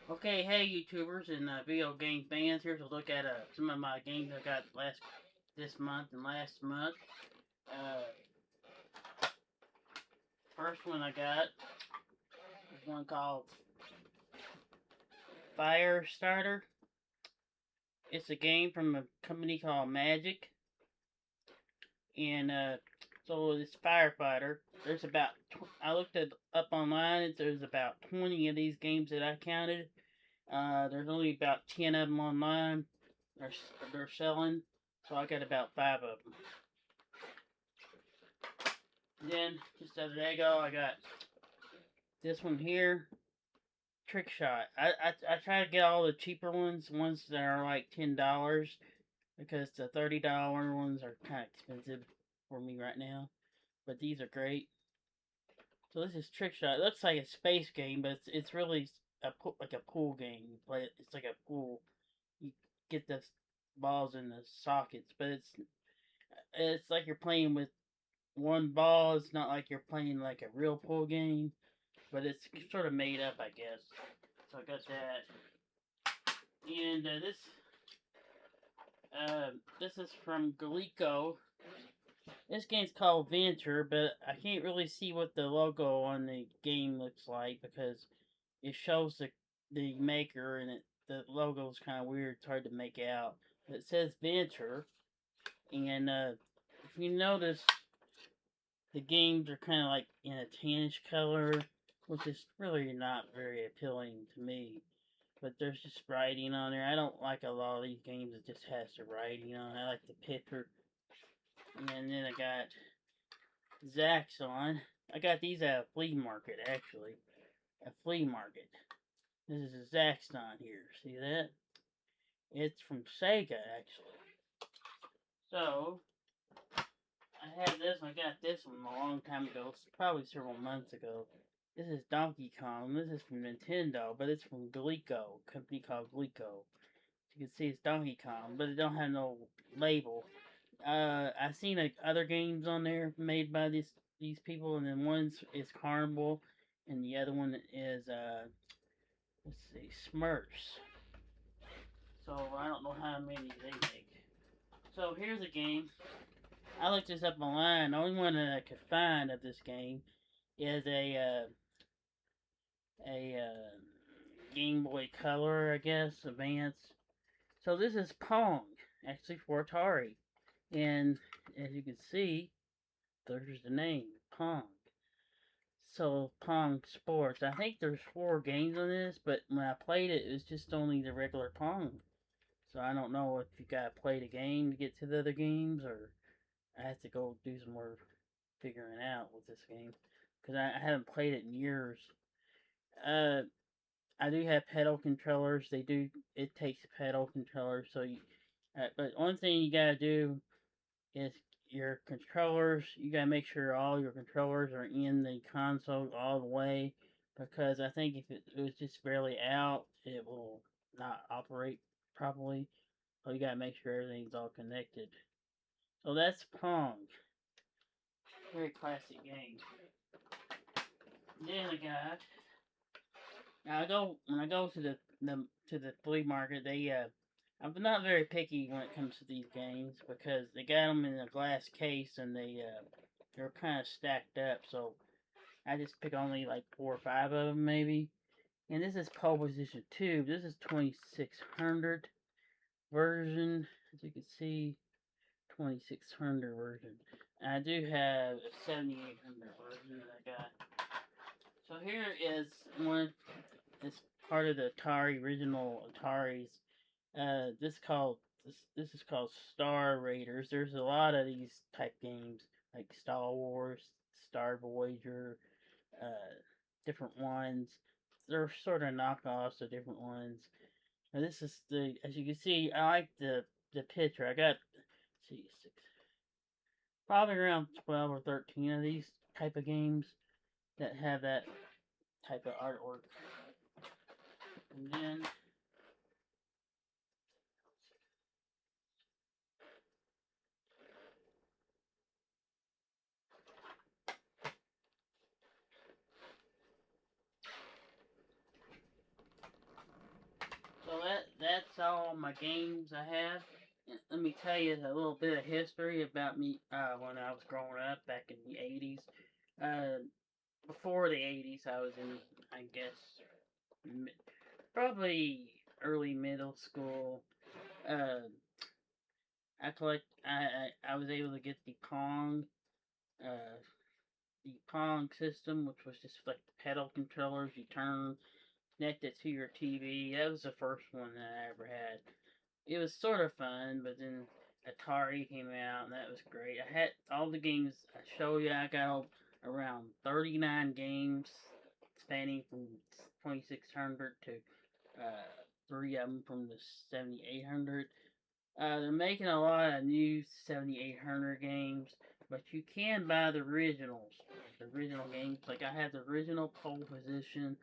Okay, hey YouTubers and video game fans. Here's a look at some of my games I got this month and last month. Uh, First one I got is one called Firestarter. It's a game from a company called Magic, and so this firefighter. There's about I looked it up online. There's about 20 of these games that I counted. There's only about 10 of them online. They're they're selling, so I got about 5 of them. Then just the other day ago, I got this one here, Trick Shot. I try to get all the cheaper ones that are like $10, because the $30 ones are kind of expensive for me right now. But these are great. So this is Trick Shot. It looks like a space game, but it's really like a pool game. You play it. It's like a pool. You get the balls in the sockets, but it's like you're playing with one ball. It's not like you're playing like a real pool game, but it's sort of made up, I guess. So I got that, and this is from Galico. This game's called Venture, but I can't really see what the logo on the game looks like because it shows the maker and the logo's kind of weird. It's hard to make out. But it says Venture, and if you notice, the games are kind of like in a tannish color, which is really not very appealing to me. But there's just writing on there. I don't like a lot of these games that just has the writing on it. I like the picture. And then I got Zaxxon. I got these at a flea market, actually. A flea market. This is a Zaxxon here. See that? It's from Sega, actually. So, I had this one. I got this one a long time ago. Probably several months ago. This is Donkey Kong. This is from Nintendo, but it's from Glico, a company called Glico. You can see it's Donkey Kong, but it don't have no label. I seen other games on there made by these people, and then one is Carnival, and the other one is let's see, Smurfs. So I don't know how many they make. So here's a game. I looked this up online. The only one that I could find of this game is a Game Boy Color, I guess, Advance. So this is Pong, actually for Atari, and as you can see, there's the name, Pong. So Pong Sports. I think there's 4 games on this, but when I played it, it was just only the regular Pong. So I don't know if you gotta play the game to get to the other games, or I have to go do some more figuring out with this game because I haven't played it in years. Uh, I do have pedal controllers. They do. It takes pedal controllers, so you. But one thing you gotta do is your controllers. You gotta make sure all your controllers are in the console all the way, because I think if it was just barely out, it will not operate properly. So you gotta make sure everything's all connected. So that's Pong. Very classic game. Then I got. Now I go when I go to the flea market. I'm not very picky when it comes to these games because they got them in a glass case and they're kind of stacked up. So I just pick only like 4 or 5 of them maybe. And this is pole position 2. This is 2600 version, as you can see, 2600 version. And I do have a 7800 version that I got. So here is one. It's part of the Atari original Ataris. This is called Star Raiders. There's a lot of these type games like Star Wars, Star Voyager, uh, different ones. They're sort of knockoffs of different ones. Now this is as you can see, I like the picture. I got, let's see, probably around 12 or 13 of these type of games that have that type of artwork. And then games I have. Let me tell you a little bit of history about me when I was growing up back in the 80s. Uh, Before the 80s, I was in, I guess, probably early middle school. Uh, I was able to get uh, the Pong system, which was just like the pedal controllers you turn, connect it to your TV. That was the first one that I ever had. It was sort of fun, but then Atari came out, and that was great. I had all the games I show you. I got around 39 games, spanning from 2600 to uh, three of them from the 7800. They're making a lot of new 7800 games, but you can buy the originals. The original games, like I had the original Pole Position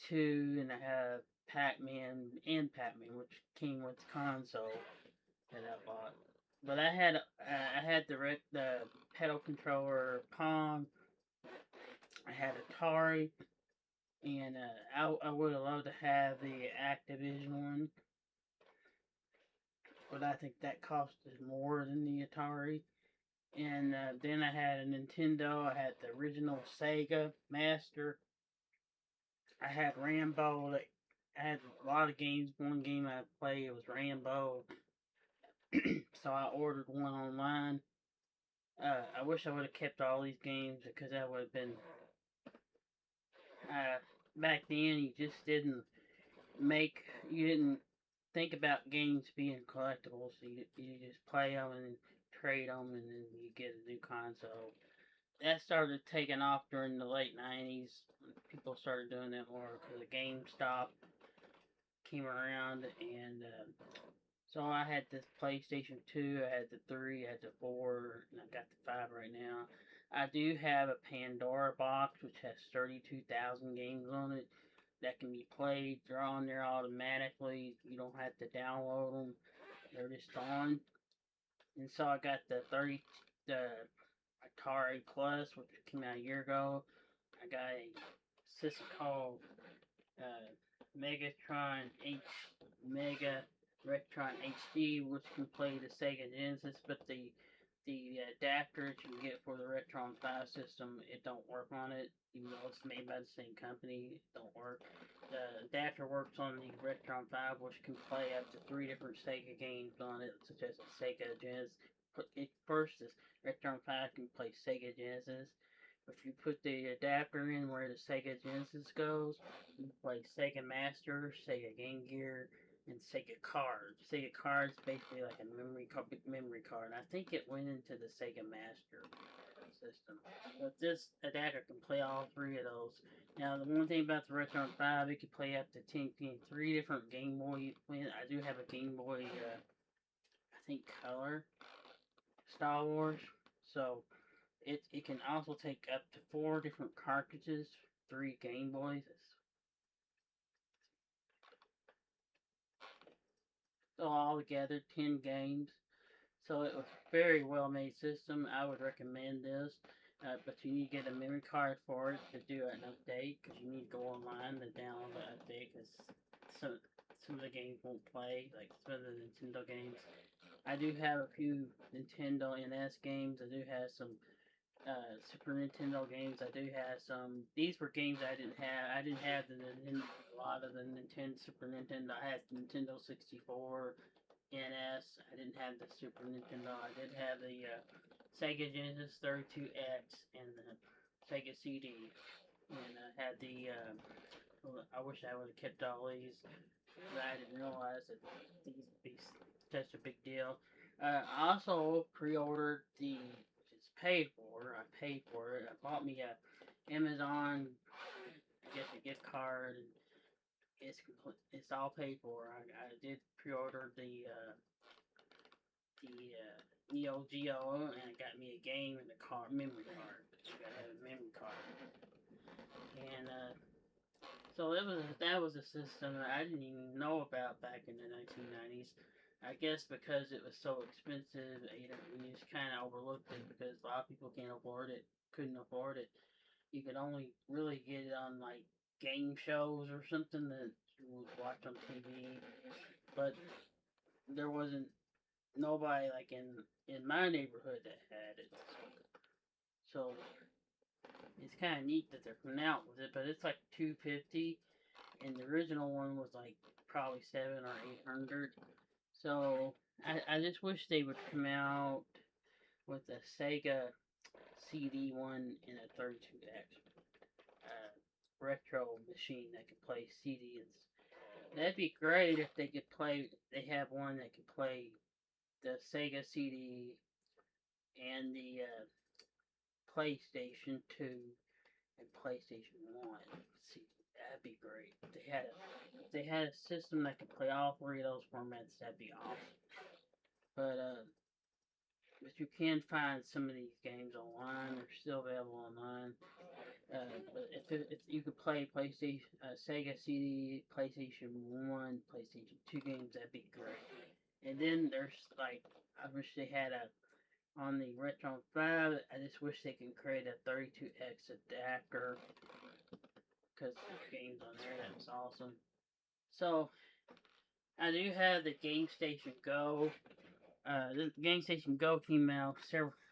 2, and I have Pac-Man, which came with the console that I bought. But I had the pedal controller Pong. I had Atari, and I would have loved to have the Activision one, but I think that costed more than the Atari. And then I had a Nintendo. I had the original Sega Master. I had Rambo. I had a lot of games. One game I played was Rambo, so I ordered one online. I wish I would have kept all these games because that would have been. Back then, you didn't think about games being collectibles. So you just play them and trade them, and then you get a new console. That started taking off during the late 90s. People started doing that more because the GameStop came around, and so I had the PlayStation 2, I had the 3, I had the 4, and I got the 5 right now. I do have a Pandora box which has 32,000 games on it that can be played. They're on there automatically. You don't have to download them. They're just on. And so I got the Atari Plus, which came out a year ago. I got a system called uh, Megatron H Mega Retron HD, which can play the Sega Genesis, but the adapter that you can get for the Retron 5 system, it don't work on it, even though it's made by the same company. It don't work. The adapter works on the Retron 5, which can play up to 3 different Sega games on it, such as the Sega Genesis. First, this Retron 5 can play Sega Genesis. If you put the adapter in where the Sega Genesis goes, you can play Sega Master, Sega Game Gear, and Sega Card. Sega Card's basically like a big memory card. I think it went into the Sega Master system. But this adapter can play all 3 of those. Now, the one thing about the Retron 5, it can play up to 3 different Game Boy. I do have a Game Boy, I think, Color Star Wars. So, it can also take up to 4 different cartridges, 3 Game Boys. So altogether 10 games. So it was a very well made system. I would recommend this. But you need to get a memory card for it to do an update because you need to go online to download the update because some of the games won't play, like some of the Nintendo games. I do have a few Nintendo NS games. I do have some Super Nintendo games. I do have some. These were games I didn't have. I didn't have a lot of the Nintendo Super Nintendo. I had Nintendo 64, NS. I didn't have the Super Nintendo. I did have the Sega Genesis 32X and the Sega CD. And I had the. I wish I would have kept all these, but I didn't realize that these would be such a big deal. I also pre-ordered which is paid for. I paid for it. I bought me a Amazon, I guess a gift card, and it's all paid for. I did pre-order the Neo Geo, and it got me a game and a memory card. You gotta have a memory card. And so that was a system that I didn't even know about back in the 1990s. I guess because it was so expensive, you just kind of overlooked it because a lot of people couldn't afford it. You could only really get it on like game shows or something that you would watch on TV. But there wasn't nobody like in my neighborhood that had it. So it's kind of neat that they're coming out with it, but it's like 250, and the original one was like probably 700 or 800. So I just wish they would come out with a Sega CD one and a 32X retro machine that could play CDs. That'd be great if they could play. They have one that could play the Sega CD and the PlayStation 2 and PlayStation 1. See, that'd be great. If they had a system that could play all three of those formats, that'd be awesome. But you can find some of these games online. They're still available online. But if you could play PlayStation, Sega CD, PlayStation 1, PlayStation 2 games, that'd be great. And then there's like, I wish they had a on the Retron 5. I just wish they could create a 32X adapter because the games on there. That's awesome. So I do have the Game Station Go. The Game Station Go came out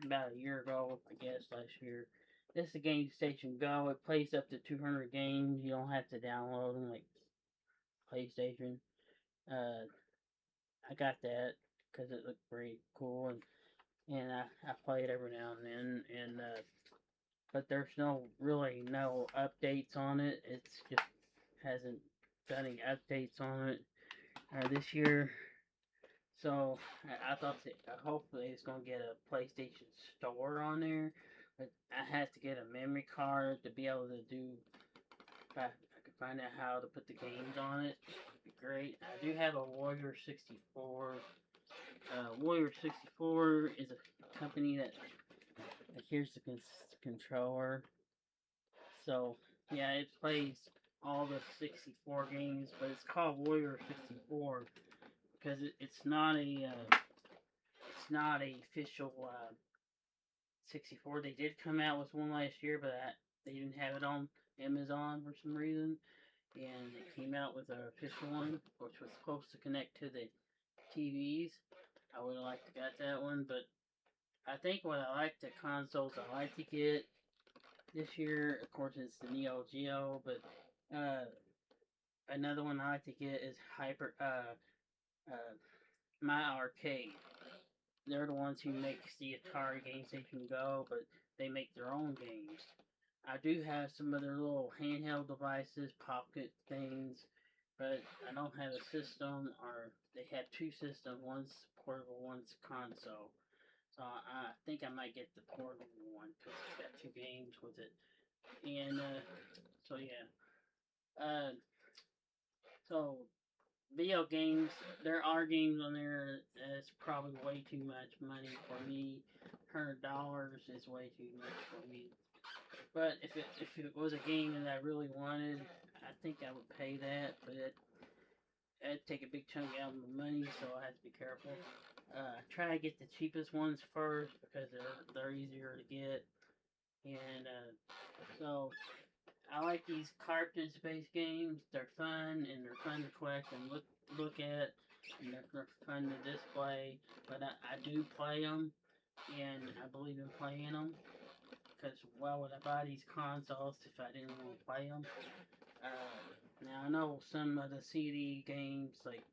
about a year ago, I guess last year. This is the Game Station Go. It plays up to 200 games. You don't have to download them like PlayStation. Uh, I got that because it looked pretty cool, and I play it every now and then. But there's no updates on it. It's just hasn't done any updates on it this year. So I thought that hopefully it's gonna get a PlayStation Store on there, but I had to get a memory card to be able to do. If I could find out how to put the games on it, it'd be great. I do have a Warrior 64. Warrior 64 is a company that here's the controller. So yeah, it plays all the 64 games, but it's called Warrior 64 because it's not a official 64. They did come out with one last year, but they didn't have it on Amazon for some reason, and they came out with an official one, which was supposed to connect to the TVs. I would have liked to got that one, but I think what I like the consoles I like to get this year, of course, it's the Neo Geo, but uh, another one I like to get is My Arcade. They're the ones who make the Atari Game Station Go, but they make their own games. I do have some of their little handheld devices, pocket things, but I don't have a system, or they have two systems. One's portable, one's console. So I think I might get the portable one because it's got two games with it. And so yeah. Uh, so video games, there are games on there that's probably way too much money for me. $100 is way too much for me. But if it was a game that I really wanted, I think I would pay that. But it'd take a big chunk out of my money, so I have to be careful. Try to get the cheapest ones first because they're easier to get. And so I like these cartridge-based games. They're fun and they're fun to collect and look at, and they're fun to display. But I do play them, and I believe in playing them. Because why would I buy these consoles if I didn't want to play them? Now I know some of the CD games like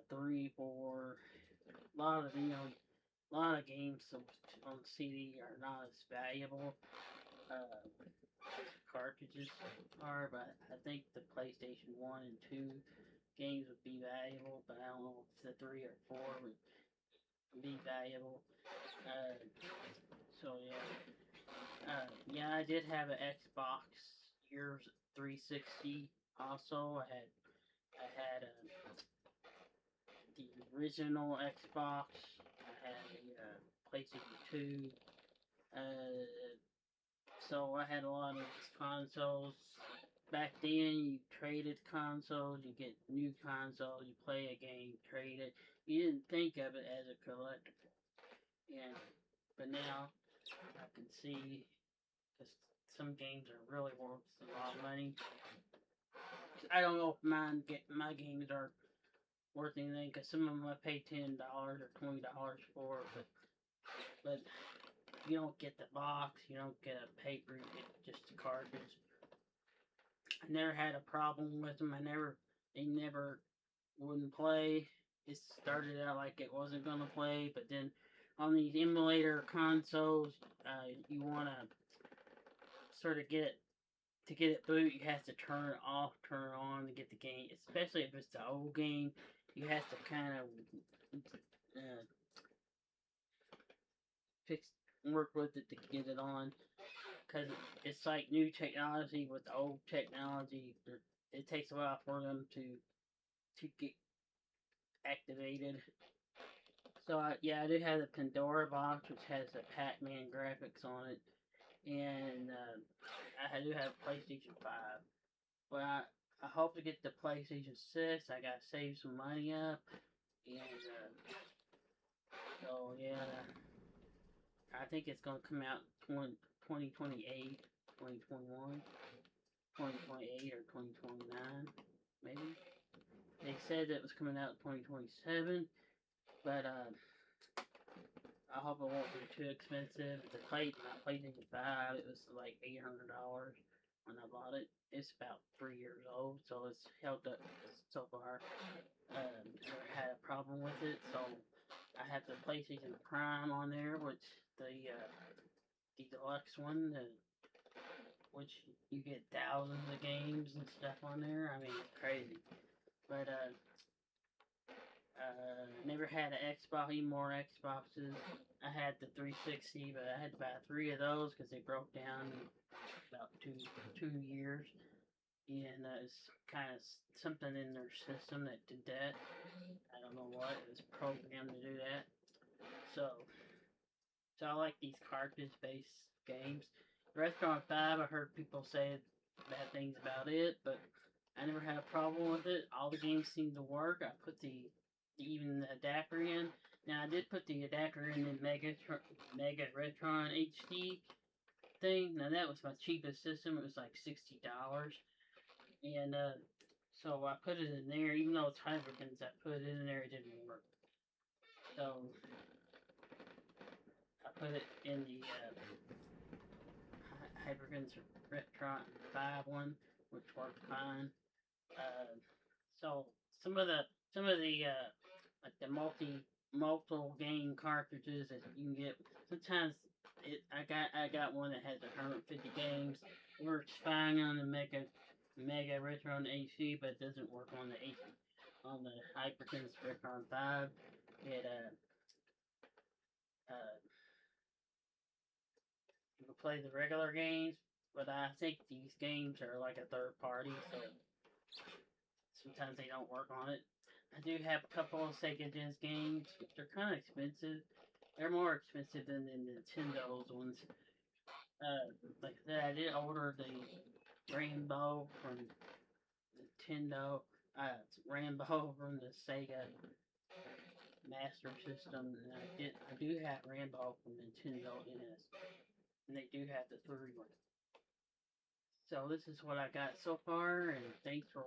3, 4, a lot of a lot of games on CD are not as valuable. Cartridges are, but I think the PlayStation 1 and 2 games would be valuable, but I don't know if the 3 or 4 would be valuable. Uh, so yeah, I did have an Xbox years 360. Also, I had the original Xbox. I had the PlayStation 2. Uh, so I had a lot of consoles. Back then, you traded consoles, you get new consoles, you play a game, trade it. You didn't think of it as a collectible. And but now I can see because some games are really worth a lot of money. I don't know if my games are worth anything because some of them I paid $10 or $20 for, but you don't get the box, you don't get a paper, you get just the cartridge. I never had a problem with them. They never wouldn't play. It started out like it wasn't gonna play, but then on these emulator consoles, you wanna sort of get it boot. You have to turn it off, turn it on to get the game. Especially if it's the old game, you have to kind of uh, fix work with it to get it on because it's like new technology with the old technology. It takes a while for them to get activated. So yeah, I do have the Pandora box, which has the Pac-Man graphics on it, and I do have PlayStation 5. But I hope to get the PlayStation 6. I gotta save some money up, and so yeah, I think it's gonna come out 2028, 2021, 2028 or 2029, maybe. They said it was coming out 2027, but I hope it won't be too expensive. My PlayStation 5, it was like $800 when I bought it. It's about 3 years old, so it's held up so far. Never had a problem with it, so I have the PlayStation Prime on there, which the deluxe one, which you get thousands of games and stuff on there. I mean, it's crazy. But never had an Xbox, any more Xboxes. I had the 360, but I had to buy three of those because they broke down in about 2 years. And it's kind of something in their system that did that. I don't know what. It was programmed to do that. So, so I like these cartridge-based games. Restaurant 5, I heard people say bad things about it, but I never had a problem with it. All the games seem to work. I put even the adapter in. Now I did put the adapter in the Mega Retron HD thing. Now that was my cheapest system. It was like $60, and so I put it in there. Even though it's Hyperkins, I put it in there. It didn't work. So I put it in the Hyperkins Retron 5 one, which worked fine. Uh, so some of the like the multiple game cartridges that you can get. Sometimes I got one that has 150 games. Works fine on the Mega Retron AC, but it doesn't work on the AC on the Hyperkins Retron 5. It you can play the regular games, but I think these games are like a third party, so sometimes they don't work on it. I do have a couple of Sega Genesis games. They're kind of expensive. They're more expensive than the Nintendo's ones. Like I said, I did order the Rainbow from Nintendo. Rambo from the Sega Master System, and I do have Rambo from Nintendo NS, and they do have the 3 one. So this is what I got so far, and thanks for